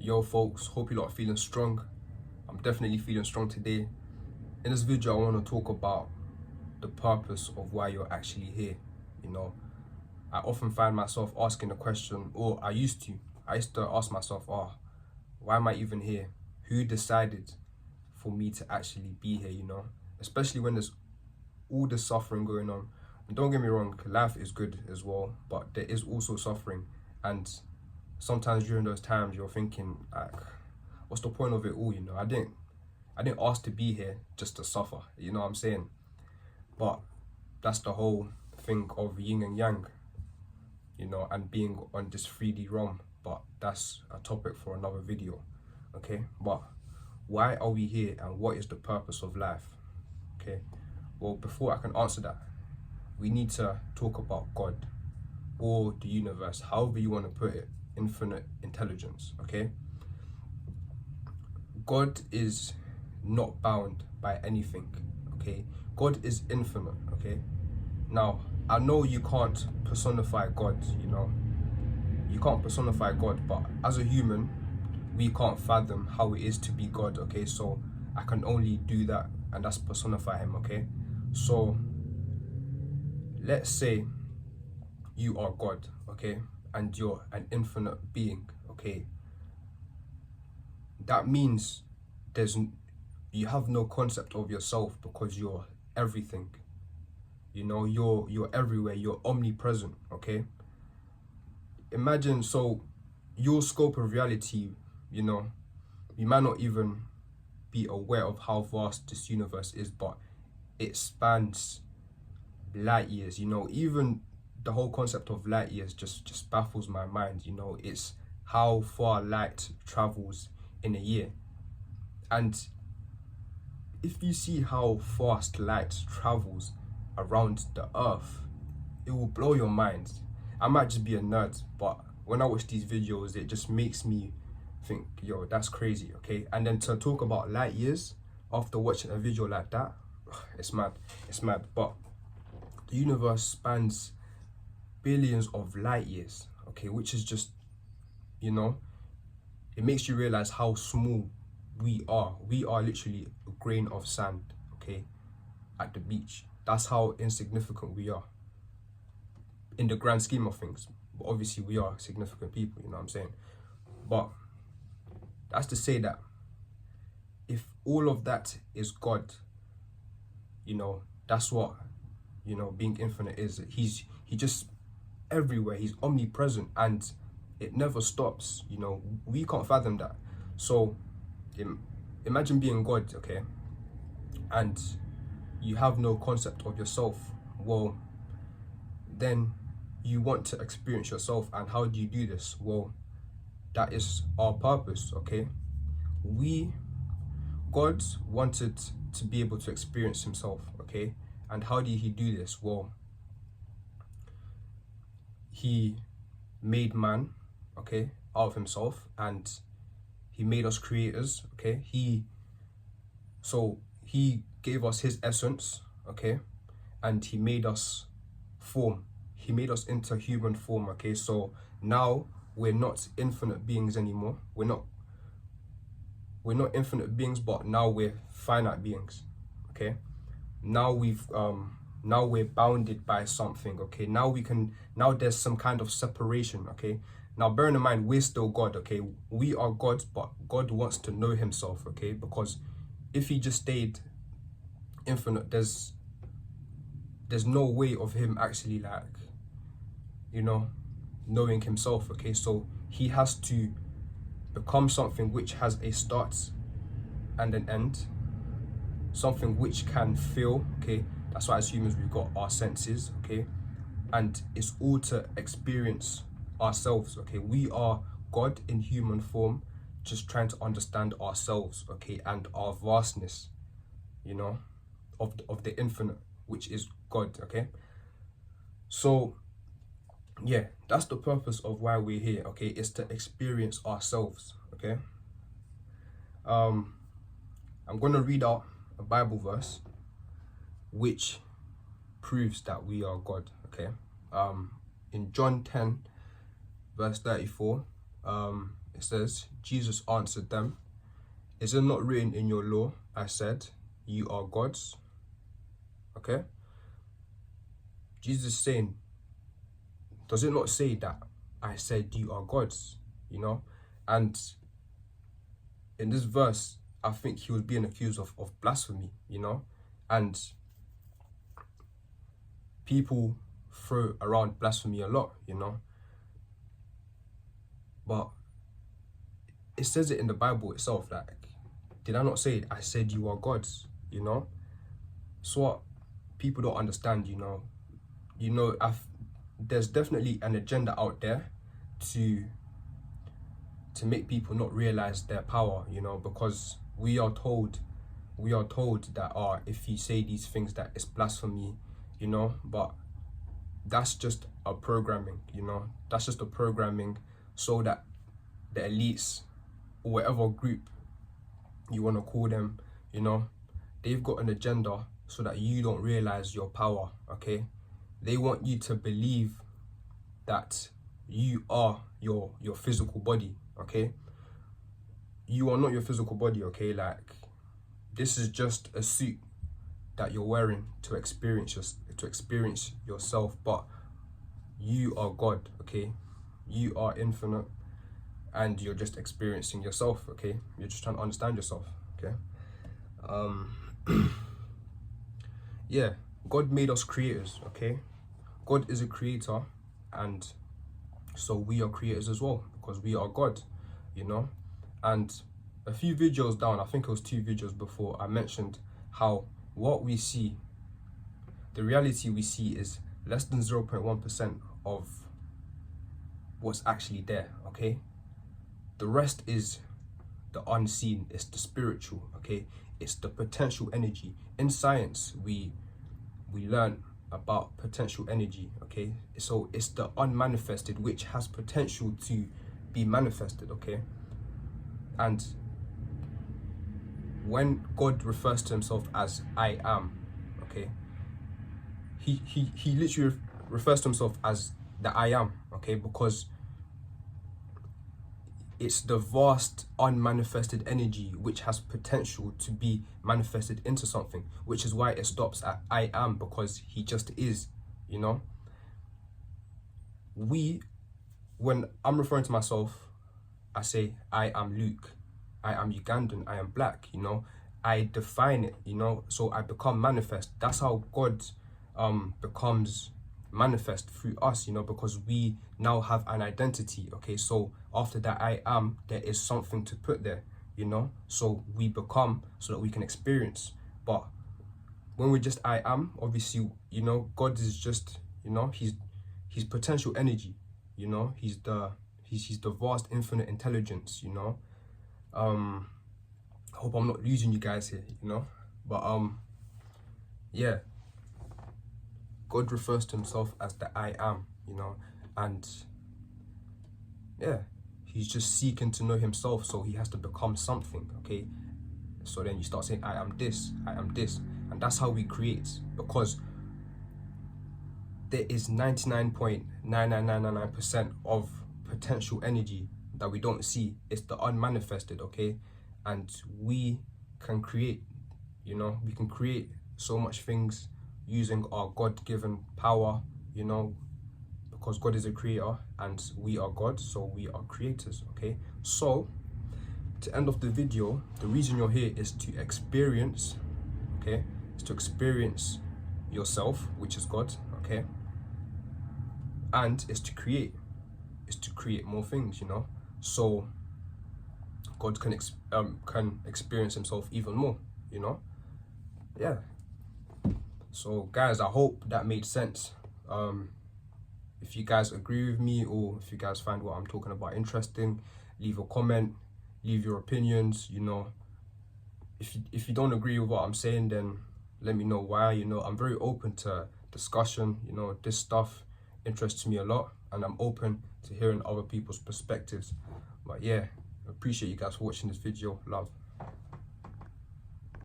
Yo folks, hope you lot are feeling strong. I'm definitely feeling strong today. In this video, I want to talk about the purpose of why you're actually here. You know, I often find myself asking the question, or I used to ask myself, why am I even here? Who decided for me to actually be here, Especially when there's all this suffering going on. And don't get me wrong, life is good as well, but there is also suffering. And sometimes during those times you're thinking like, what's the point of it all? I didn't ask to be here just to suffer, you know what I'm saying? But that's the whole thing of yin and yang, and being on this 3D realm. But that's a topic for another video. Okay, but why are we here and what is the purpose of life? Okay, well, before I can answer that, we need to talk about God or the universe, however you want to put it, infinite intelligence. Okay, God is not bound by anything. Okay, God is infinite. Okay, now I know you can't personify God, you can't personify God, but as a human we can't fathom how it is to be God. Okay, so I can only do that, and that's personify him. Okay, so let's say you are God, okay, and you're an infinite being. Okay, that means you have no concept of yourself because you're everything. You're everywhere, you're omnipresent. Okay, imagine, so your scope of reality, you might not even be aware of how vast this universe is, but it spans light years. Even the whole concept of light years just baffles my mind. It's how far light travels in a year. And if you see how fast light travels around the earth, it will blow your mind. I might just be a nerd, but when I watch these videos, it just makes me think, yo, that's crazy. Okay, and then to talk about light years after watching a video like that, it's mad. But the universe spans billions of light years. Okay, which is just, it makes you realize how small we are. We are literally a grain of sand, okay, at the beach. That's how insignificant we are in the grand scheme of things. But obviously we are significant people, you know what I'm saying? But that's to say that if all of that is God, that's what, being infinite is. He just everywhere, he's omnipresent, and it never stops. We can't fathom that. So imagine being God, okay, and you have no concept of yourself. Well, then you want to experience yourself. And how do you do this? Well, that is our purpose. Okay, God wanted to be able to experience himself. Okay, and how did he do this? Well, he made man, okay, out of himself, and he made us creators. Okay, he gave us his essence. Okay, and he made us form. He made us into human form. Okay, so now we're not infinite beings anymore. We're not infinite beings, but now we're finite beings. Okay, now we're bounded by something. Okay, now there's some kind of separation. Okay, now bearing in mind we're still God. Okay, we are God, but God wants to know himself. Okay, because if he just stayed infinite, there's no way of him actually, like, knowing himself. Okay, so he has to become something which has a start and an end, something which can feel. Okay, that's why as humans we've got our senses. Okay, and it's all to experience ourselves. Okay, we are God in human form, just trying to understand ourselves. Okay, and our vastness, of the infinite, which is God. Okay, so yeah, that's the purpose of why we're here. Okay, is to experience ourselves. Okay, I'm gonna read out a Bible verse which proves that we are God. Okay, in John 10 verse 34, It says, Jesus answered them, "Is it not written in your law, I said, you are gods?" Okay? Jesus is saying, does it not say that I said you are gods? You know? And in this verse, I think he was being accused of blasphemy, you know? And people throw around blasphemy a lot, you know? But it says it in the Bible itself, like, did I not say it? I said you are gods, you know? So what people don't understand, you know, there's definitely an agenda out there to make people not realize their power, you know, because we are told that if you say these things that it's blasphemy, you know, but that's just a programming, you know, that's just a programming so that the elites or whatever group you want to call them, you know, they've got an agenda so that you don't realize your power, okay? They want you to believe that you are your physical body, okay? You are not your physical body, okay? Like, this is just a suit that you're wearing to experience yourself, but you are God, okay? You are infinite, and you're just experiencing yourself, okay? You're just trying to understand yourself, okay? Yeah, God made us creators, okay? God is a creator, and so we are creators as well, because we are God, you know? And a few videos down, I think it was 2 videos before, I mentioned how what we see, the reality we see is less than 0.1% of what's actually there, okay? The rest is the unseen, it's the spiritual, okay? It's the potential energy. In science, we learn about potential energy, okay? So it's the unmanifested which has potential to be manifested, okay? And when God refers to himself as I am, okay, he literally refers to himself as the I am, okay, because it's the vast unmanifested energy which has potential to be manifested into something, which is why it stops at I am, because he just is, you know? When I'm referring to myself, I say I am Luke, I am Ugandan, I am black, you know? I define it, you know? So I become manifest. That's how God becomes manifest through us, you know, because we now have an identity, okay? So after that I am, there is something to put there, you know? So we become so that we can experience. But when we're just I am, obviously, you know, God is just, you know, he's potential energy, you know? He's the vast infinite intelligence, you know? I hope I'm not losing you guys here, you know? But yeah, God refers to himself as the I am, you know? And yeah, he's just seeking to know himself, so he has to become something, okay? So then you start saying, I am this, and that's how we create, because there is 99.99999% of potential energy that we don't see. It's the unmanifested, okay? And we can create, you know, we can create so much things using our God-given power, you know, because God is a creator and we are God, so we are creators, okay? So to end off the video, the reason you're here is to experience, okay? It's to experience yourself, which is God, okay? And it's to create more things, you know? So God can experience himself even more, you know? Yeah. So guys, I hope that made sense. If you guys agree with me, or if you guys find what I'm talking about interesting, leave a comment, leave your opinions, you know. If you don't agree with what I'm saying, then let me know why, you know. I'm very open to discussion, you know. This stuff interests me a lot, and I'm open to hearing other people's perspectives. But yeah, I appreciate you guys for watching this video. Love.